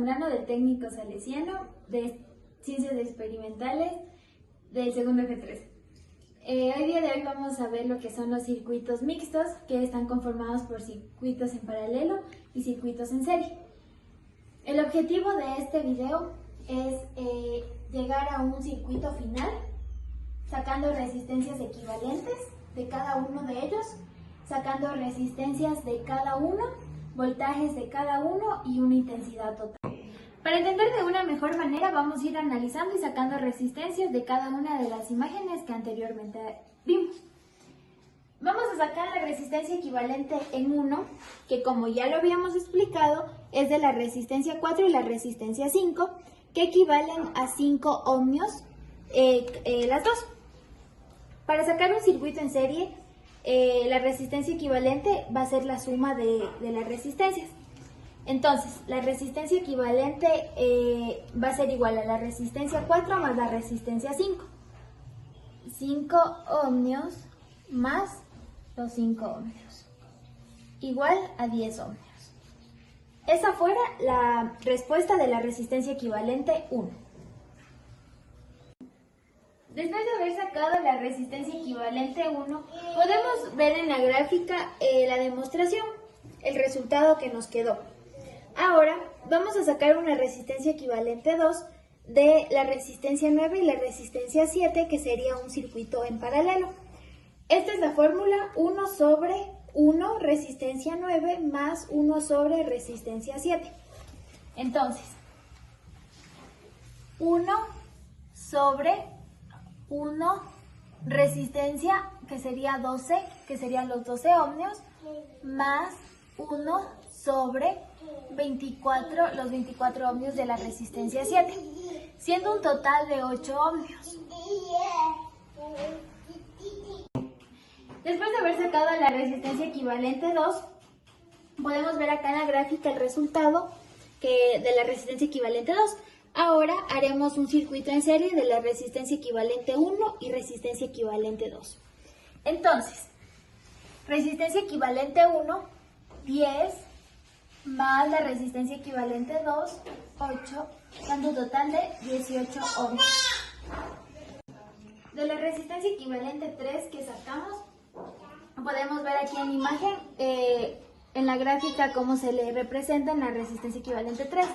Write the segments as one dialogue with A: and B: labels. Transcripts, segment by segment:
A: Zamorano del Técnico Salesiano de Ciencias Experimentales del segundo F3. Hoy día de hoy vamos a ver lo que son los circuitos mixtos, que están conformados por circuitos en paralelo y circuitos en serie. El objetivo de este video es llegar a un circuito final, sacando resistencias equivalentes de cada uno de ellos, sacando resistencias de cada uno, voltajes de cada uno y una intensidad total. Para entender de una mejor manera vamos a ir analizando y sacando resistencias de cada una de las imágenes que anteriormente vimos. Vamos a sacar la resistencia equivalente en 1, que como ya lo habíamos explicado, es de la resistencia 4 y la resistencia 5, que equivalen a 5 ohmios las dos. Para sacar un circuito en serie, la resistencia equivalente va a ser la suma de las resistencias. Entonces, la resistencia equivalente va a ser igual a la resistencia 4 más la resistencia 5. 5 ohmios más los 5 ohmios, igual a 10 ohmios. Esa fuera la respuesta de la resistencia equivalente 1. Después de haber sacado la resistencia equivalente 1, podemos ver en la gráfica la demostración, el resultado que nos quedó. Ahora vamos a sacar una resistencia equivalente 2 de la resistencia 9 y la resistencia 7, que sería un circuito en paralelo. Esta es la fórmula: 1 sobre 1 resistencia 9 más 1 sobre resistencia 7. Entonces, 1 sobre 1 resistencia, que sería 12, que serían los 12 ohmios, más 1 sobre 24, los 24 ohmios de la resistencia 7, siendo un total de 8 ohmios. Después de haber sacado la resistencia equivalente 2, podemos ver acá en la gráfica el resultado de la resistencia equivalente 2. Ahora haremos un circuito en serie de la resistencia equivalente 1 y resistencia equivalente 2. Entonces, resistencia equivalente 1, 10, más la resistencia equivalente 2, 8, dando un total de 18 ohmios. De la resistencia equivalente 3 que sacamos, podemos ver aquí en imagen, en la gráfica, cómo se le representa en la resistencia equivalente 3.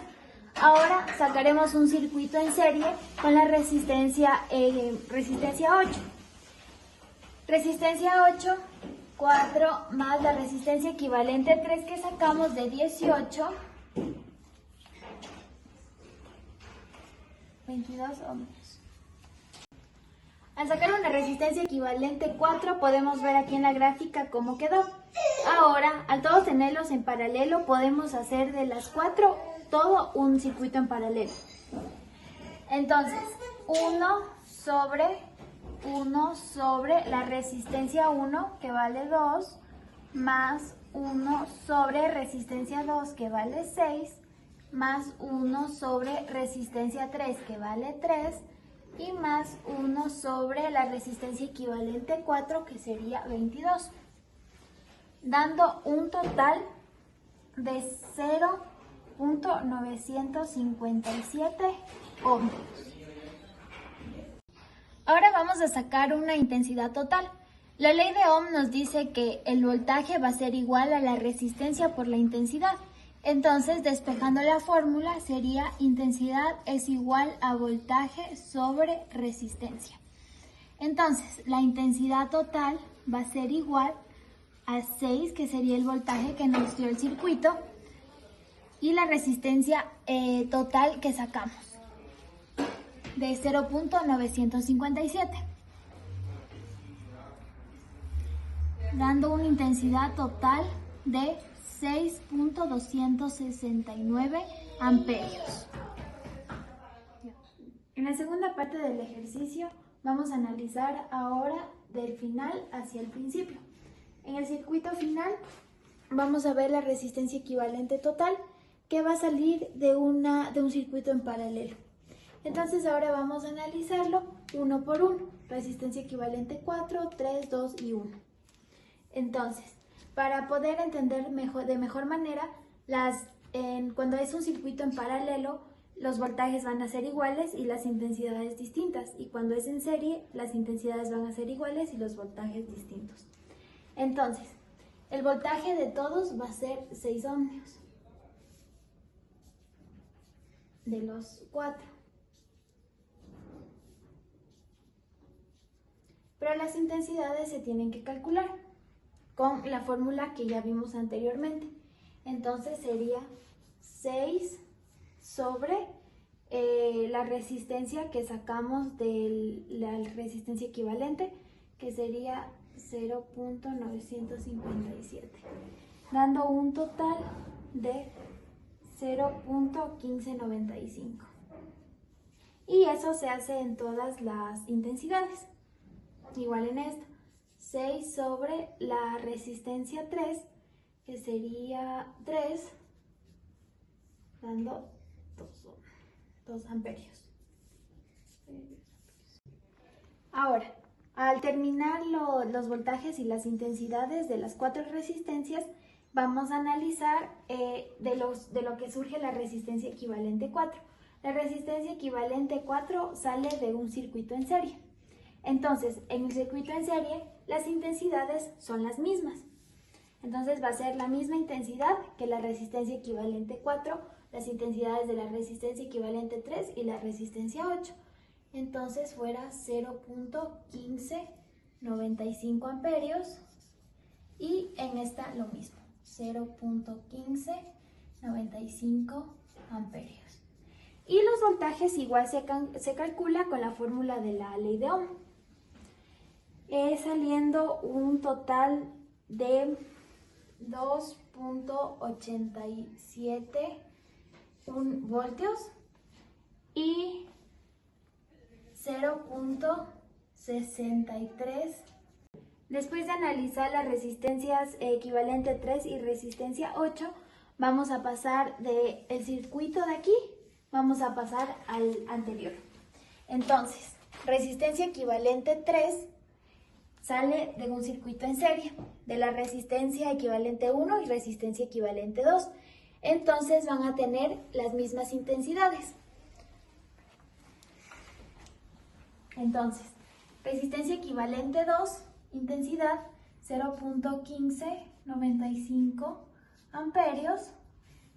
A: Ahora sacaremos un circuito en serie con la resistencia 8. Resistencia 8, 4 más la resistencia equivalente 3 que sacamos de 18, 22 ohmios. Al sacar una resistencia equivalente 4 podemos ver aquí en la gráfica cómo quedó. Ahora, al todos tenerlos en paralelo, podemos hacer de las 4 todo un circuito en paralelo. Entonces, 1 sobre la resistencia 1, que vale 2, más 1 sobre resistencia 2, que vale 6, más 1 sobre resistencia 3, que vale 3, y más 1 sobre la resistencia equivalente 4, que sería 22, dando un total de 0.957 ohmios. Ahora vamos a sacar una intensidad total. La ley de Ohm nos dice que el voltaje va a ser igual a la resistencia por la intensidad. Entonces, despejando la fórmula, sería intensidad es igual a voltaje sobre resistencia. Entonces, la intensidad total va a ser igual a 6, que sería el voltaje que nos dio el circuito, y la resistencia total que sacamos, de 0.957, dando una intensidad total de 6.269 amperios. En la segunda parte del ejercicio vamos a analizar ahora del final hacia el principio. En el circuito final vamos a ver la resistencia equivalente total, que va a salir de un circuito en paralelo. Entonces ahora vamos a analizarlo uno por uno. Resistencia equivalente 4, 3, 2 y 1. Entonces, para poder entender de mejor manera las cuando es un circuito en paralelo, los voltajes van a ser iguales y las intensidades distintas. Y cuando es en serie, las intensidades van a ser iguales y los voltajes distintos. Entonces, el voltaje de todos va a ser 6 ohmios. De los 4. Pero las intensidades se tienen que calcular con la fórmula que ya vimos anteriormente. Entonces sería 6 sobre la resistencia que sacamos de la resistencia equivalente, que sería 0.957, dando un total de 0.1595. Y eso se hace en todas las intensidades. Igual en esta, 6 sobre la resistencia 3, que sería 3, dando 2 amperios. Ahora, al terminar los voltajes y las intensidades de las 4 resistencias, vamos a analizar de lo que surge la resistencia equivalente 4. La resistencia equivalente 4 sale de un circuito en serie. Entonces, en el circuito en serie, las intensidades son las mismas. Entonces va a ser la misma intensidad que la resistencia equivalente 4, las intensidades de la resistencia equivalente 3 y la resistencia 8. Entonces fuera 0.1595 amperios y en esta lo mismo, 0.1595 amperios. Y los voltajes igual se calcula con la fórmula de la ley de Ohm. Saliendo un total de 2.87 voltios y 0.63. Después de analizar las resistencias equivalente 3 y resistencia 8, vamos a pasar del circuito de aquí, vamos a pasar al anterior. Entonces, resistencia equivalente 3 sale de un circuito en serie, de la resistencia equivalente 1 y resistencia equivalente 2. Entonces van a tener las mismas intensidades. Entonces, resistencia equivalente 2, intensidad 0.1595 amperios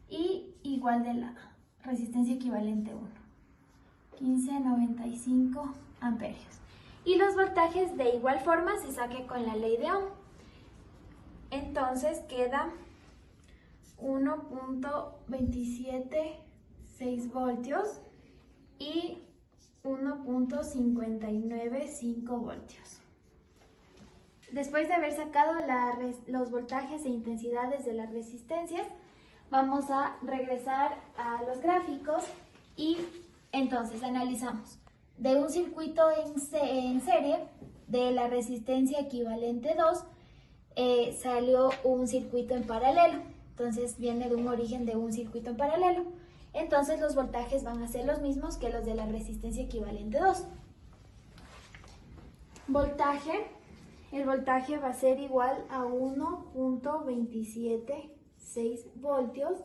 A: y igual de la resistencia equivalente 1, 1595 amperios. Y los voltajes de igual forma se saque con la ley de Ohm. Entonces queda 1.276 voltios y 1.595 voltios. Después de haber sacado los voltajes e intensidades de las resistencias, vamos a regresar a los gráficos y entonces analizamos. De un circuito en serie, de la resistencia equivalente 2, salió un circuito en paralelo. Entonces viene de un origen de un circuito en paralelo. Entonces los voltajes van a ser los mismos que los de la resistencia equivalente 2. El voltaje va a ser igual a 1.276 voltios.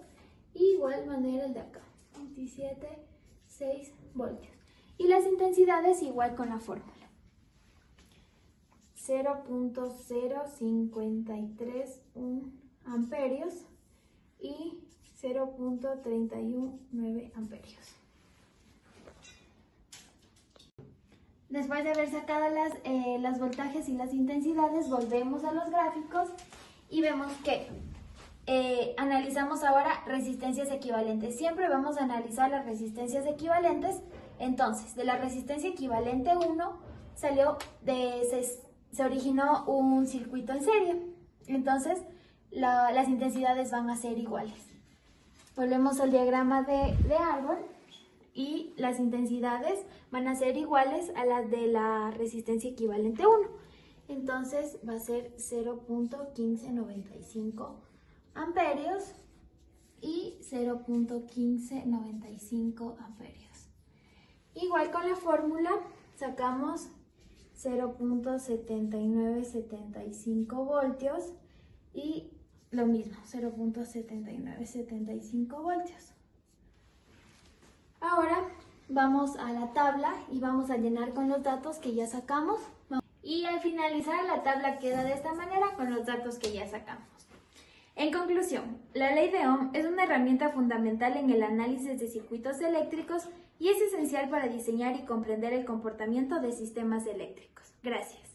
A: Y igual manera el de acá, 27,6 voltios. Y las intensidades igual con la fórmula. 0.0531 amperios y 0.319 amperios. Después de haber sacado los voltajes y las intensidades, volvemos a los gráficos y vemos que analizamos ahora resistencias equivalentes. Siempre vamos a analizar las resistencias equivalentes. Entonces, de la resistencia equivalente 1 se originó un circuito en serie. Entonces, las intensidades van a ser iguales. Volvemos al diagrama de árbol y las intensidades van a ser iguales a las de la resistencia equivalente 1. Entonces, va a ser 0.1595 amperios y 0.1595 amperios. Igual con la fórmula sacamos 0.7975 voltios y lo mismo, 0.7975 voltios. Ahora vamos a la tabla y vamos a llenar con los datos que ya sacamos. Y al finalizar la tabla queda de esta manera con los datos que ya sacamos. En conclusión, la ley de Ohm es una herramienta fundamental en el análisis de circuitos eléctricos y es esencial para diseñar y comprender el comportamiento de sistemas eléctricos. Gracias.